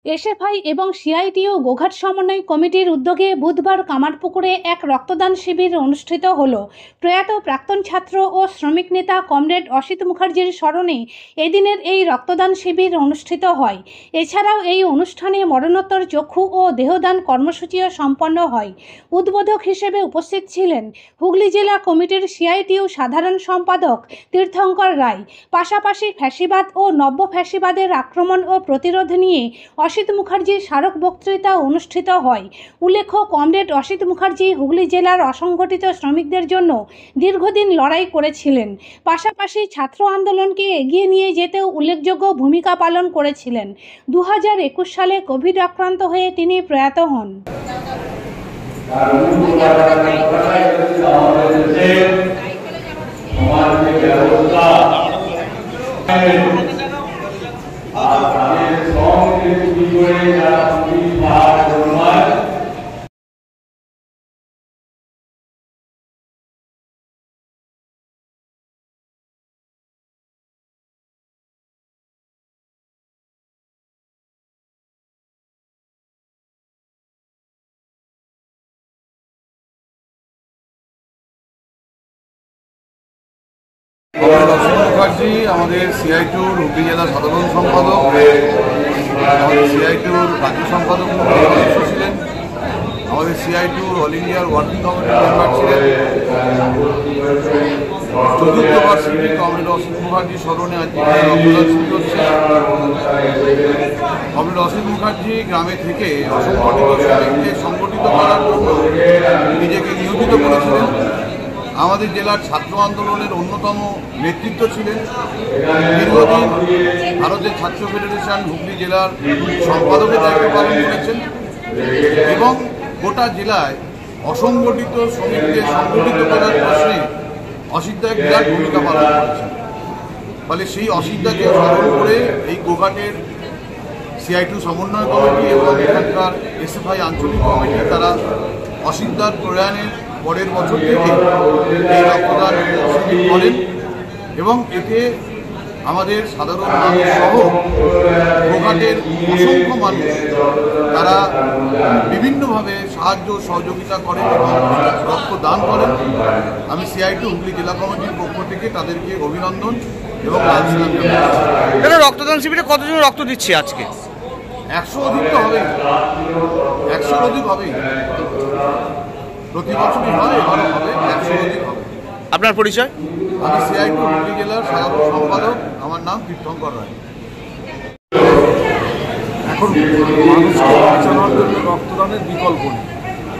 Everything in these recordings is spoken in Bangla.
এসএফআই এবং সিআইটিইউ গোঘাট সমন্বয় কমিটির উদ্যোগে বুধবার কামারপুকুরে এক রক্তদান শিবির অনুষ্ঠিত হলো। প্রয়াত প্রাক্তন ছাত্র ও শ্রমিক নেতা কমরেড অসিত মুখার্জির স্মরণে এদিনের এই রক্তদান শিবির অনুষ্ঠিত হয়। এছাড়াও এই অনুষ্ঠানে মরণোত্তর চক্ষু ও দেহদান কর্মসূচিও সম্পন্ন হয়। উদ্বোধক হিসেবে উপস্থিত ছিলেন হুগলি জেলা কমিটির সিআইটিইউ সাধারণ সম্পাদক তীর্থঙ্কর রায়। পাশাপাশি ফ্যাসিবাদ ও নব্য ফ্যাসিবাদের আক্রমণ ও প্রতিরোধ নিয়ে অসিত মুখার্জির স্মারক বক্তৃতা অনুষ্ঠিত হয়। উল্লেখ্য, কমরেড অসিত মুখার্জি হুগলি জেলার অসংগঠিত শ্রমিকদের জন্য দীর্ঘদিন লড়াই করেছিলেন। পাশাপাশি ছাত্র আন্দোলনকে এগিয়ে নিয়ে যেতেও উল্লেখযোগ্য ভূমিকা পালন করেছিলেন। 2021 সালে কোভিড আক্রান্ত হয়ে তিনি প্রয়াত হন। অসিত মুখার্জি আমাদের সিআইটিইউর হুগলি জেলা সাধারণ সম্পাদক, আমাদের সিআইটিইউর রাজ্য সম্পাদক সদস্য ছিলেন, আমাদের সিআইটিইউর অল ইন্ডিয়ার ওয়ার্কিং কমিটির মেম্বার ছিলেন। চতুর্থ বার্ষিকী কমরেড অসিত মুখার্জি স্মরণে আজকে রক্তদান শিবির হচ্ছে। কমরেড অসিত মুখার্জি গ্রামে থেকে অসংগঠিত শ্রমিককে সংগঠিত করার জন্য নিজেকে নিয়োজিত করেছিলেন। আমাদের জেলার ছাত্র আন্দোলনের অন্যতম নেতৃত্ব ছিলেন। দীর্ঘদিন ভারতের ছাত্র ফেডারেশন হুগলি জেলার সম্পাদকের দায়িত্ব পালন করেছেন এবং গোটা জেলায় অসংগঠিত শ্রমিকদের সংগঠিত করার প্রশ্নে অসিতদা বিরাট ভূমিকা পালন করেছেন। ফলে সেই অসিতদাকে স্মরণ করে এই গোঘাটের সিআইটিইউ সমন্বয় কমিটি এবং এখানকার এসএফআই আঞ্চলিক কমিটি তারা অসিতদার প্রয়াণের পরের বছর থেকে এই রক্তদান শিবির করেন এবং এতে আমাদের সাধারণ মানুষ সহ গোঘাটের অসংখ্য মানুষ তারা বিভিন্নভাবে সাহায্য সহযোগিতা করেন এবং রক্তদান করেন। আমি সিআইটিইউ হুগলি জেলা কমিটির পক্ষ থেকে তাদেরকে অভিনন্দন এবং রক্তদান শিবিরে কতজন রক্ত দিচ্ছে আজকে? 100 অধিক তো হবে, 100 অধিক হবে, প্রতি বছরই হয়, এবারও হবে, 100 অধিক হবে। আপনার পরিচয়? আমি সিআইটিইউ হুগলি জেলার সাধারণ সম্পাদক, আমার নাম তীর্থঙ্কর রায়। এখন মানুষকে বাঁচানোর জন্য রক্তদানের বিকল্প নেই,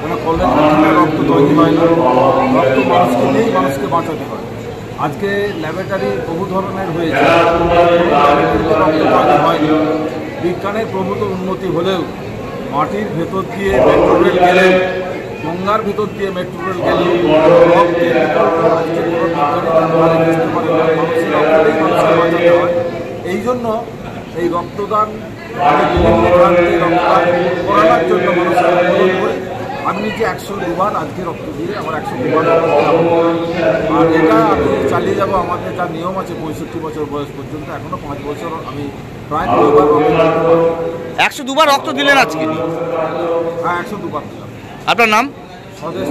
মানে কলেজ রক্ত তৈরি হয় না, রক্ত মানুষকে নিয়েই মানুষকে বাঁচাতে হয়। আজকে ল্যাবরেটারি বহু ধরনের হয়েছে, রক্ত তৈরি হয়নি। বিজ্ঞানের প্রভূত উন্নতি হলেও মাটির ভেতর দিয়ে মেট্রো রেল গেলে, গঙ্গার ভিতর দিয়ে মেট্রো রেল গেলে রক্তের বিকল্প আজকে কোনো বিজ্ঞানী বুঝতে পারে না। মানুষের রক্তটাই মানুষকে বাঁচাতে হয়। এই জন্য এই রক্তদান বিভিন্ন প্রান্তে রক্তদান করানোর জন্য মানুষকে অনুরোধ করে আমি নিজে 102বার আজকে রক্ত দিয়ে আমার 102বার আর এটা আমি চালিয়ে যাব। আমাদের যা নিয়ম আছে 65 বছর বয়স পর্যন্ত, এখনও 5 বছর আমি প্রায় 2বার রক্ত দিতে পারি। 102বার রক্ত দিলেন আজকে? হ্যাঁ, 102বার দিলাম। আপনার নাম? স্বদেশ।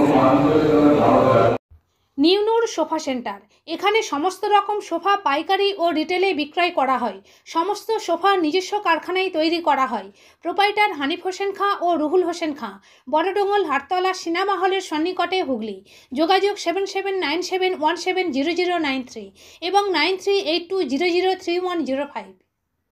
নিউ নূর সোফা সেন্টার। এখানে সমস্ত রকম সোফা পাইকারি ও রিটেলে বিক্রয় করা হয়। সমস্ত সোফা নিজস্ব কারখানায় তৈরি করা হয়। প্রোপাইটার হানিফ হোসেন খাঁ ও রুহুল হোসেন খাঁ, বড়ডোঙ্গল হাটতলা সিনেমা হলের সন্নিকটে হুগলি। যোগাযোগ 7797170093 এবং 9382003105।